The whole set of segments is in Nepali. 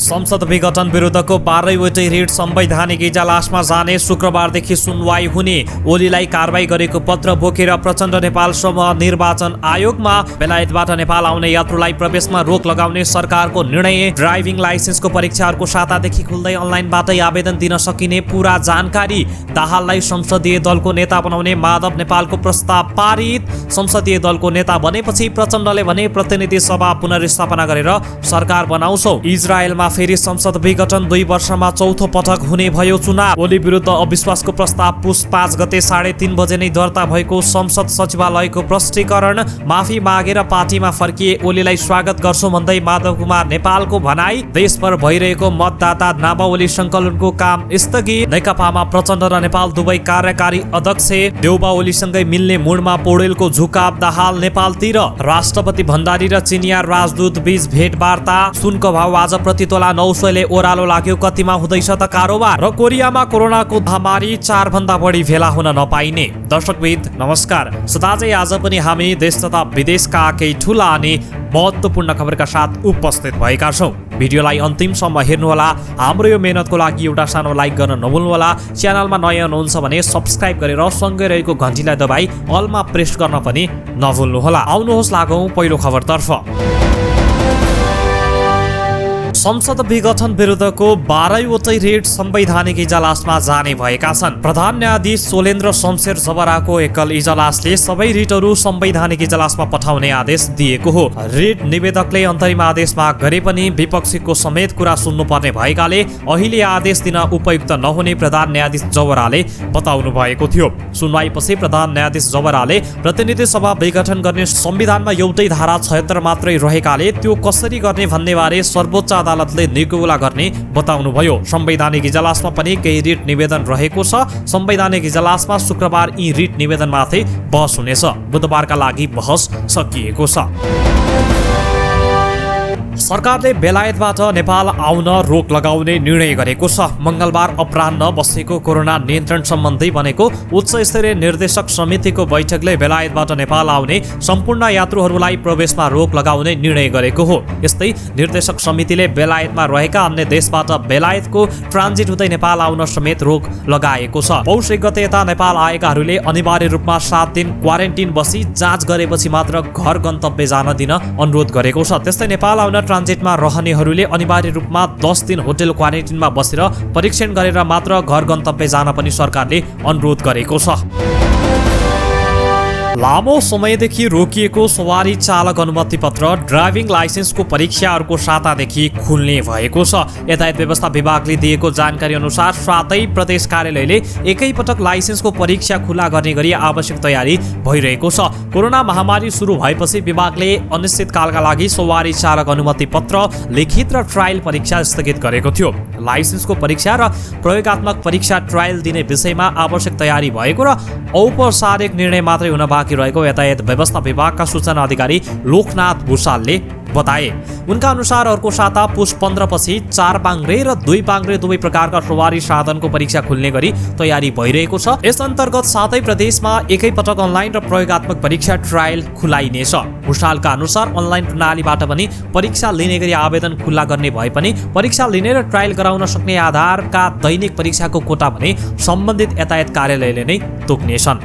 संसद विघटन विरुद्धको 12वटै रिट संवैधानिक इजलासमा जाने शुक्रबारदेखि सुनवाई हुने। ओलीलाई कारबाही गरेको पत्र बोकेर प्रचण्ड नेपाल समूह निर्वाचन आयोगमा। बेलायतबाट नेपाल आउने यात्रुलाई प्रवेशमा रोक लगाउने सरकारको निर्णय। ड्राइभिङ लाइसेन्सको परीक्षाहरूको सातादेखि खुल्दै अनलाइनबाटै आवेदन दिन सकिने पूरा जानकारी। दाहाललाई संसदीय दलको नेता बनाउने माधव नेपालको प्रस्ताव पारित। संसदीय दलको नेता बनेपछि प्रचण्डले भने प्रतिनिधि सभा पुनर्स्थापना गरेर सरकार बनाउँछौ। इजरायलमा फेरि संसद विघटन 2 वर्षमा चौथो पटक हुने भयो चुनाव। ओली विरुद्ध अविश्वासको प्रस्ताव पुस 5 गते 3:30 बजे नै दर्ता भएको संसद सचिवालयको प्रष्टीकरण। माफी मागेर पार्टीमा फर्किए ओलीलाई स्वागत गर्छौं भन्दै माधव कुमार नेपालको भनाई। देशभर भइरहेको मतदाता नामावली संकलनको काम स्थगित। नेकपामा प्रचण्ड र नेपाल दुवै कार्यकारी अध्यक्ष। देउबा ओलीसँगै मिल्ने मुडमा पौडेलको झुकाव। दाहाल नेपालतिर। राष्ट्रपति भण्डारी र चिनिया राजदूत बीच भेटवार्ता। सुनको भाव आज प्रति तोला 900 ले ओह्रालो लाग्यो। कतिमा हुँदैछ त कारोबार। र कोरियामा कोरोनाको महामारी 4 भन्दा बढी भेला हुन नपाइने। दर्शकबिद नमस्कार। सदाझै आज पनि हामी देश तथा विदेशका केही ठूला अनि महत्त्वपूर्ण खबरका साथ उपस्थित भएका छौं। भिडियोलाई अन्तिमसम्म हेर्नुहोला। हाम्रो यो मेहनतको लागि एउटा सानो लाइक गर्न नभुल्नुहोला। च्यानलमा नयाँ हुनुहुन्छ भने सब्स्क्राइब गरेर सँगै रहेको घण्टीलाई दबाई अलमा प्रेस गर्न पनि नभुल्नुहोला। आउनुहोस् लागौं पहिलो खबरतर्फ। संसद विघटन विरुद्धको 12वटै रिट संवैधानिक इजलासमा जाने भएका छन्। प्रधान न्यायाधीश सोलेन्द्र शमशेर जबराको एकल इजलासले सबै रिटहरू संवैधानिक इजलासमा पठाउने आदेश दिएको हो। रिट निवेदकले अन्तरिम आदेश माग गरे पनि विपक्षीको समेत कुरा सुन्नुपर्ने भएकाले अहिले आदेश दिन उपयुक्त नहुने प्रधान न्यायाधीश जबराले बताउनु भएको थियो। सुनवाईपछि प्रधान न्यायाधीश जबराले प्रतिनिधि सभा विघटन गर्ने संविधानमा एउटै धारा 76 मात्रै रहेकाले त्यो कसरी गर्ने भन्नेबारे सर्वोच्च अदालतले निगौला गर्ने बताउनुभयो। संवैधानिक इजलासमा पनि केही रिट निवेदन रहेको छ। संवैधानिक इजलासमा शुक्रबार यी रिट निवेदनमाथि बहस हुनेछ। बुधबारका लागि बहस सकिएको छ। सरकारले बेलायतबाट नेपाल आउन रोक लगाउने निर्णय गरेको छ। मंगलबार अपराह्न बसेको कोरोना नियन्त्रण सम्बन्धी बनेको उच्च स्तरीय निर्देशक समितिको बैठकले बेलायतबाट नेपाल आउने सम्पूर्ण यात्रुहरूलाई प्रवेशमा रोक लगाउने निर्णय गरेको हो। यस्तै निर्देशक समितिले बेलायतमा रहेका अन्य देशबाट बेलायतको ट्रान्जिट हुँदै नेपाल आउन समेत रोक लगाएको छ। पौष 1 गते यता नेपाल आएकाहरूले अनिवार्य रूपमा 7 दिन क्वारेन्टिन बसी जाँच गरेपछि मात्र घर गन्तव्य जान दिन अनुरोध गरेको छ। त्यस्तै नेपाल आउन ट्रान्जिटमा रहनेहरूले अनिवार्य रूपमा 10 दिन होटल क्वारेन्टिनमा बसेर परीक्षण गरेर मात्र घर गन्तव्य जान पनि सरकारले अनुरोध गरेको छ। लामो समयदेखि रोकिएको सवारी चालक अनुमति पत्र ड्राइभिङ लाइसेन्सको परीक्षाहरूको सातादेखि खुल्ने भएको छ। यातायात व्यवस्था विभागले दिएको जानकारी अनुसार 7 प्रदेश कार्यालयले एकैपटक लाइसेन्सको परीक्षा खुला गर्ने गरी आवश्यक तयारी भइरहेको छ। कोरोना महामारी सुरु भएपछि विभागले अनिश्चितकालका लागि सवारी चालक अनुमति पत्र, लिखित र ट्रायल परीक्षा स्थगित गरेको थियो। लाइसेन्सको परीक्षा र प्रयोगात्मक परीक्षा ट्रायल दिने विषयमा आवश्यक तयारी भएको र औपचारिक निर्णय मात्रै हुन बाँकी रहेको यातायात व्यवस्था विभागका सूचना अधिकारी लोकनाथ भूषालले बताए। उनका अनुसार अर्को साता पुस 15 पछि 4 पाङ्ग्रे र 2 पाङ्ग्रे दुवै प्रकारका सवारी साधनको परीक्षा खुल्ने गरी तयारी भइरहेको छ। यस अन्तर्गत 7 प्रदेशमा एकैपटक अनलाइन र प्रयोगात्मक परीक्षा ट्रायल खुलाइनेछ। भूषालका अनुसार अनलाइन प्रणालीबाट पनि परीक्षा लिने गरी आवेदन खुल्ला गर्ने भए पनि परीक्षा लिने र ट्रायल गराउन सक्ने आधारका दैनिक परीक्षाको कोटा भने सम्बन्धित यातायात कार्यालयले नै तोक्नेछन्।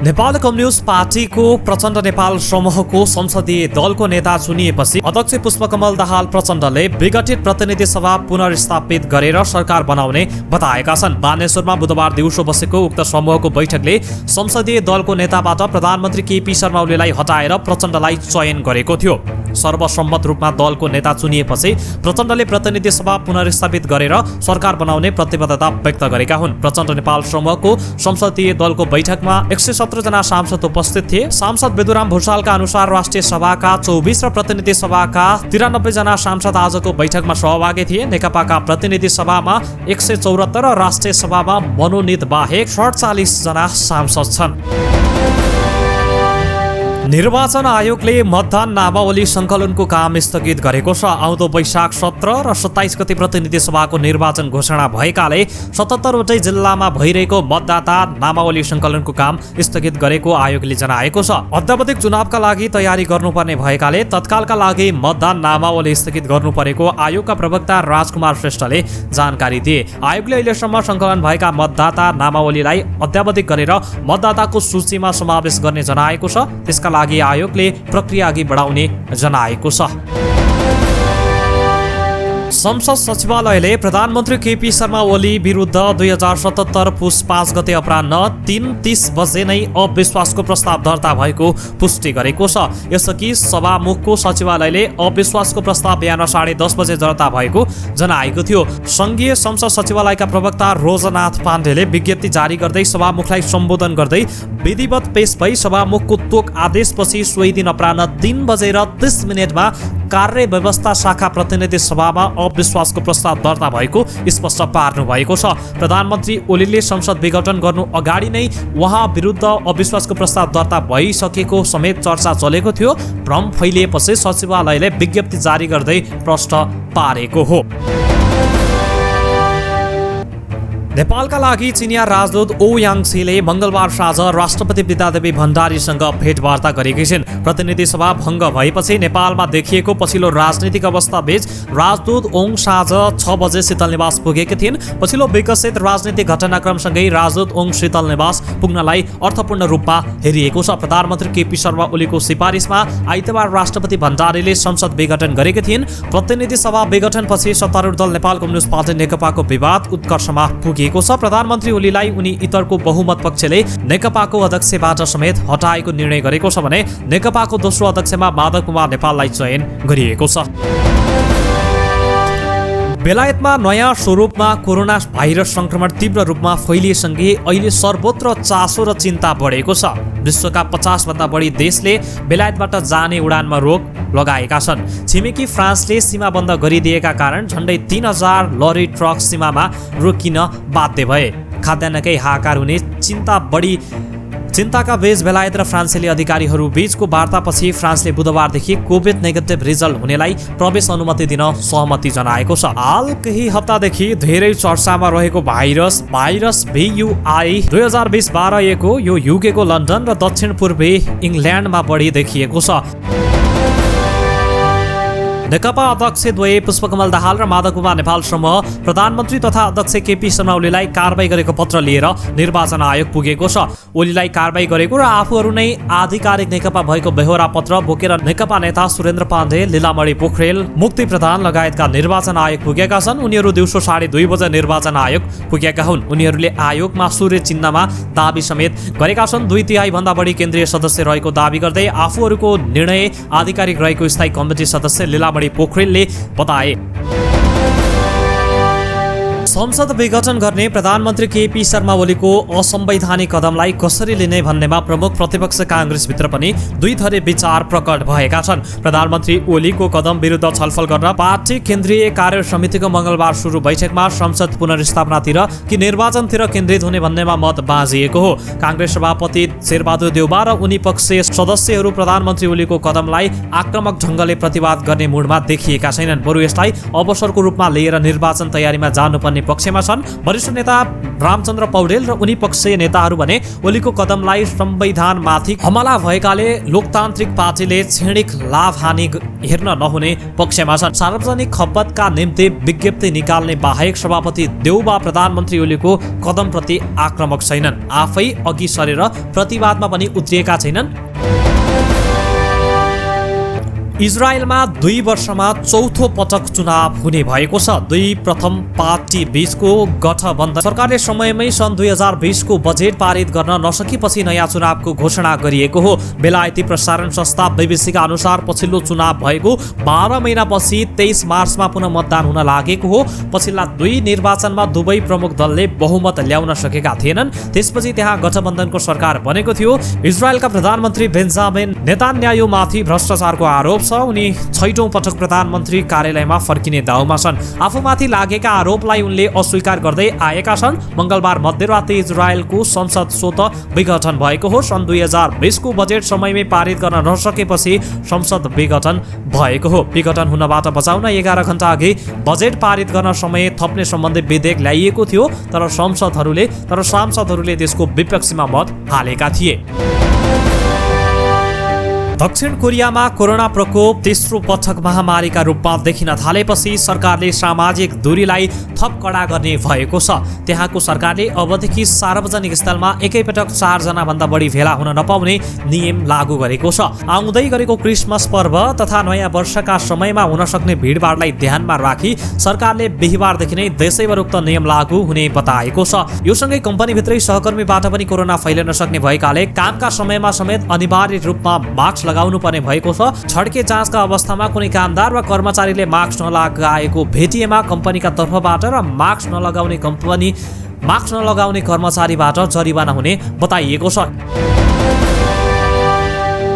नेपाल कम्युनिस्ट पार्टीको प्रचण्ड नेपाल समूहको संसदीय दलको नेता चुनिएपछि अध्यक्ष पुष्पकमल दाहाल प्रचण्डले विघटित प्रतिनिधि सभा पुनर्स्थापित गरेर सरकार बनाउने बताएका छन्। बानेश्वरमा बुधबार दिउँसो बसेको उक्त समूहको बैठकले संसदीय दलको नेताबाट प्रधानमन्त्री केपी शर्मा ओलीलाई हटाएर प्रचण्डलाई चयन गरेको थियो। सर्वसम्मत रूपमा दलको नेता चुनिएपछि प्रचण्डले प्रतिनिधि सभा पुनर्स्थापित गरेर सरकार बनाउने प्रतिबद्धता व्यक्त गरेका हुन्। प्रचण्ड नेपाल समूहको संसदीय दलको बैठकमा 117 जना सांसद उपस्थित थिए। सांसद विदुराम भूषालका अनुसार राष्ट्रिय सभाका 24 र प्रतिनिधि सभाका 93 जना सांसद आजको बैठकमा सहभागी थिए। नेकपाका प्रतिनिधि सभामा 174 र राष्ट्रिय सभामा मनोनित बाहेक 47 जना सांसद छन्। निर्वाचन आयोगले मतदान नामावली सङ्कलनको काम स्थगित गरेको छ। आउँदो वैशाख 17 र 27 गते प्रतिनिधि सभाको निर्वाचन घोषणा भएकाले 77 वटै जिल्लामा भइरहेको मतदाता नामावली सङ्कलनको काम स्थगित गरेको आयोगले जनाएको छ। अद्यावधिक चुनावका लागि तयारी गर्नुपर्ने भएकाले तत्कालका लागि मतदान नामावली स्थगित गर्नु परेको आयोगका प्रवक्ता राजकुमार श्रेष्ठले जानकारी दिए। आयोगले अहिलेसम्म सङ्कलन भएका मतदाता नामावलीलाई अद्यावधिक गरेर मतदाताको सूचीमा समावेश गर्ने जनाएको छ। त्यसका लागि आयोगले प्रक्रिया अघि बढाउने जनाएको छ। संसद सचिवालयले प्रधानमन्त्री केपी शर्मा ओली विरुद्ध 2077 पुस 5 गते अपराह्न 3:30 बजे नै अविश्वासको प्रस्ताव दर्ता भएको पुष्टि गरेको छ। यसअघि सभामुखको सचिवालयले अविश्वासको प्रस्ताव बिहान 10:30 बजे दर्ता भएको जनाएको थियो। संघीय संसद सचिवालयका प्रवक्ता रोजनाथ पाण्डेले विज्ञप्ति जारी गर्दै सभामुखलाई सम्बोधन गर्दै विधिवत पेश भई सभामुखको तोक आदेशपछि सोही दिन अपराह्न 3:30 कार्य व्यवस्था शाखा प्रतिनिधि सभामा अविश्वासको प्रस्ताव दर्ता भएको स्पष्ट पार्नु भएको छ। प्रधानमन्त्री ओलीले संसद विघटन गर्नु अगाडि नै उहाँ विरुद्ध अविश्वासको प्रस्ताव दर्ता भइसकेको समेत चर्चा चलेको थियो। भ्रम फैलिएपछि सचिवालयले विज्ञप्ति जारी गर्दै प्रश्न पारेको हो। नेपालका लागि चिनिया राजदूत ओ याङसीले मंगलबार साँझ राष्ट्रपति विद्यादेवी भण्डारीसँग भेटवार्ता गरेकी छिन्। प्रतिनिधि सभा भङ्ग भएपछि नेपालमा देखिएको पछिल्लो राजनीतिक अवस्था बीच राजदूत ओङ साँझ 6 बजे शीतल निवास पुगेकी थिइन्। पछिल्लो विकसित राजनीतिक घटनाक्रमसँगै राजदूत ओङ शीतल निवास पुग्नलाई अर्थपूर्ण रूपमा हेरिएको छ। प्रधानमन्त्री केपी शर्मा ओलीको सिफारिसमा आइतबार राष्ट्रपति भण्डारीले संसद विघटन गरेकी थिइन्। प्रतिनिधि सभा विघटनपछि सत्तारूढ दल नेपाल कम्युनिस्ट पार्टी नेकपाको विवाद उत्कर्षमा पुग्यो। प्रधानमन्त्री ओलीलाई उनी इतरको बहुमत पक्षले नेकपाको अध्यक्षबाट समेत हटाएको निर्णय गरेको छ भने नेकपाको दोस्रो अध्यक्षमा माधव कुमार नेपाललाई चयन गरिएको छ। बेलायतमा नयाँ स्वरूपमा कोरोना भाइरस संक्रमण तीव्र रूपमा फैलिएसँगै अहिले सर्वत्र चासो र चिन्ता बढेको छ। विश्वका 50 भन्दा बढी देशले बेलायतबाट जाने उडानमा रोक लगाएका छन्। छिमेकी फ्रान्सले सीमा बन्द गरिदिएका कारण झन्डै 3000 लरी ट्रक सीमामा रोकिन बाध्य भए। खाद्यान्नकै हाहाकार हुने चिन्ताका बीच बेलायत र फ्रान्सेली अधिकारीहरू बीचको वार्तापछि फ्रान्सले बुधबारदेखि कोभिड नेगेटिभ रिजल्ट हुनेलाई प्रवेश अनुमति दिन सहमति जनाएको छ। हाल केही हप्तादेखि धेरै चर्चामा रहेको भाइरस VUI 2020-12 यो युकेको लन्डन र दक्षिण पूर्वी इङ्ल्यान्डमा बढी देखिएको छ। नेकपा अध्यक्ष द्वय पुष्पकमल दाहाल र माधव कुमार नेपाल समूह प्रधानमन्त्री तथा अध्यक्ष केपी शर्मा ओलीलाई कारबाही गरेको पत्र लिएर निर्वाचन आयोग पुगेको छ। ओलीलाई कारबाही गरेको र आफूहरू नै आधिकारिक नेकपा भएको बेहोरा पत्र बोकेर नेकपा नेता सुरेन्द्र पाण्डे, लीलामणि पोखरेल, मुक्ति प्रधान लगायतका निर्वाचन आयोग पुगेका छन्। उनीहरू दिउँसो 2:30 बजे निर्वाचन आयोग पुगेका हुन्। उनीहरूले आयोगमा सूर्य चिन्हमा दाबी समेत गरेका छन्। 2/3 भन्दा बढी केन्द्रीय सदस्य रहेको दाबी गर्दै आफूहरूको निर्णय आधिकारिक रहेको स्थायी कमिटी सदस्य लीलामणि पोखरेलले बताए। संसद विघटन गर्ने प्रधानमन्त्री केपी शर्मा ओलीको असंवैधानिक कदमलाई कसरी लिने भन्नेमा प्रमुख प्रतिपक्ष काङ्ग्रेसभित्र पनि दुई थरी विचार प्रकट भएका छन्। प्रधानमन्त्री ओलीको कदम विरुद्ध छलफल गर्न पार्टी केन्द्रीय कार्य समितिको मंगलबार सुरु बैठकमा संसद पुनर्स्थापनातिर कि निर्वाचनतिर केन्द्रित हुने भन्नेमा मत बाँझिएको हो। काङ्ग्रेस सभापति शेरबहादुर देउबा र उनी पक्षीय सदस्यहरू प्रधानमन्त्री ओलीको कदमलाई आक्रामक ढंगले प्रतिवाद गर्ने मुडमा देखिएका छैनन्। बरु यसलाई अवसरको रूपमा लिएर निर्वाचन तयारीमा जानुपर्ने पक्षमा छन्। वरिष्ठ नेता रामचन्द्र पौडेल र उनी पक्षीय नेताहरू भने ओलीको कदमलाई संविधानमाथि हमला भएकाले लोकतान्त्रिक पार्टीले क्षणिक लाभ हानि हेर्न नहुने पक्षमा छन्। सार्वजनिक खपतका निम्ति विज्ञप्ति निकाल्ने बाहेक सभापति देउबा प्रधानमन्त्री ओलीको कदमप्रति आक्रामक छैनन्। आफै अघि सरेर प्रतिवादमा पनि उत्रिएका छैनन्। इजरायलमा 2 वर्षमा चौथो पटक चुनाव हुने भएको छ। दुई प्रथम पार्टी बीचको गठबन्धन सरकारले समयमै सन् 2020 को बजेट पारित गर्न नसकेपछि नयाँ चुनावको घोषणा गरिएको हो। बेलायती प्रसारण संस्था बीबीसीका अनुसार पछिल्लो चुनाव भएको 12 महिनापछि 23 मार्चमा पुनः मतदान हुन लागेको हो। पछिल्ला 2 निर्वाचनमा दुवै प्रमुख दलले बहुमत ल्याउन सकेका थिएनन्। त्यसपछि त्यहाँ गठबन्धनको सरकार बनेको थियो। इजरायलका प्रधानमन्त्री बेन्जामिन नेतान्याहुमाथि भ्रष्टाचारको आरोप छ। छ उनी 6औं पटक प्रधानमन्त्री कार्यालयमा फर्किने दाउमा छन्। आफूमाथि लागेका आरोपलाई उनले अस्वीकार गर्दै आएका छन्। मंगलबार मध्यराते इजरायलको संसद स्वत विघटन भएको हो। सन् 2020 को बजेट समयमै पारित गर्न नसकेपछि संसद विघटन भएको हो। विघटन हुनबाट बचाउन 11 घण्टा अघि बजेट पारित गर्न समय थप्ने सम्बन्धी विधेयक ल्याइएको थियो, तर सांसदहरूले त्यसको विपक्षमा मत हालेका थिए। दक्षिण कोरियामा कोरोना प्रकोप तेस्रो पटक महामारीका रूपमा देखिन थालेपछि सरकारले सामाजिक दूरीलाई थप कडा गर्ने भएको छ। त्यहाँको सरकारले अबदेखि सार्वजनिक स्थलमा एकैपटक 4 जना भन्दा बढी भेला हुन नपाउने नियम लागू गरेको छ। आउँदै गरेको क्रिसमस पर्व तथा नयाँ वर्षका समयमा हुन सक्ने भिडभाडलाई ध्यानमा राखी सरकारले बिहीबारदेखि नै देशैभर उक्त नियम लागू हुने बताएको छ। यो सँगै कम्पनीभित्रै सहकर्मीबाट पनि कोरोना फैलिन सक्ने भएकाले कामका समयमा समेत अनिवार्य रूपमा मास्क लगाउनु पर्ने भएको छ। छड्के जाँचका अवस्थामा कुनै कामदार वा कर्मचारीले मास्क नलगाएको भेटिएमा कम्पनीका तर्फबाट र मास्क नलगाउने कर्मचारीबाट जरिवाना हुने बताइएको छ।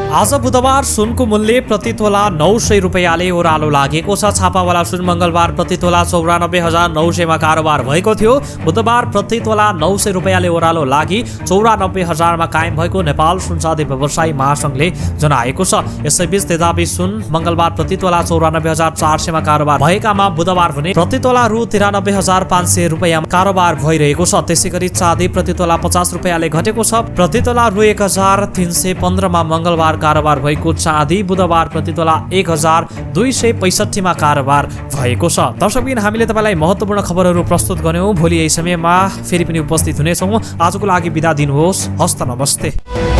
आज बुधबार सुनको मूल्य प्रति तोला 900 रुपैयाँले ओह्रालो लागेको छ। छापावाला सुन मंगलबार प्रति तोला 94,900 मा कारोबार भएको थियो। बुधबार प्रति तोला 900 रुपैयाँले ओह्रालो लागि 94,000 मा कायम भएको नेपाल सुनचाँदी व्यवसायी महासंघले जनाएको छ। यसैबीच तेजाबी सुन मंगलबार प्रति तोला 94,400 मा कारोबार भएकामा बुधबार भने प्रति तोला रु 93,500 रुपैयाँ कारोबार भइरहेको छ। त्यसैगरी चाँदी प्रति तोला 50 रुपैयाँले घटेको छ। प्रति तोला रु 1,315 मा मंगलबार कारोबार भएको चाँदी बुधबार प्रति तोला 1,265 मा कारोबार भएको छ। दर्शकबिन हामीले तपाईलाई महत्त्वपूर्ण खबरहरू प्रस्तुत गर्यौं। भोलि यही समयमा फेरि पनि उपस्थित हुनेछौँ। आजको लागि बिदा दिनुहोस्। हस्त नमस्ते।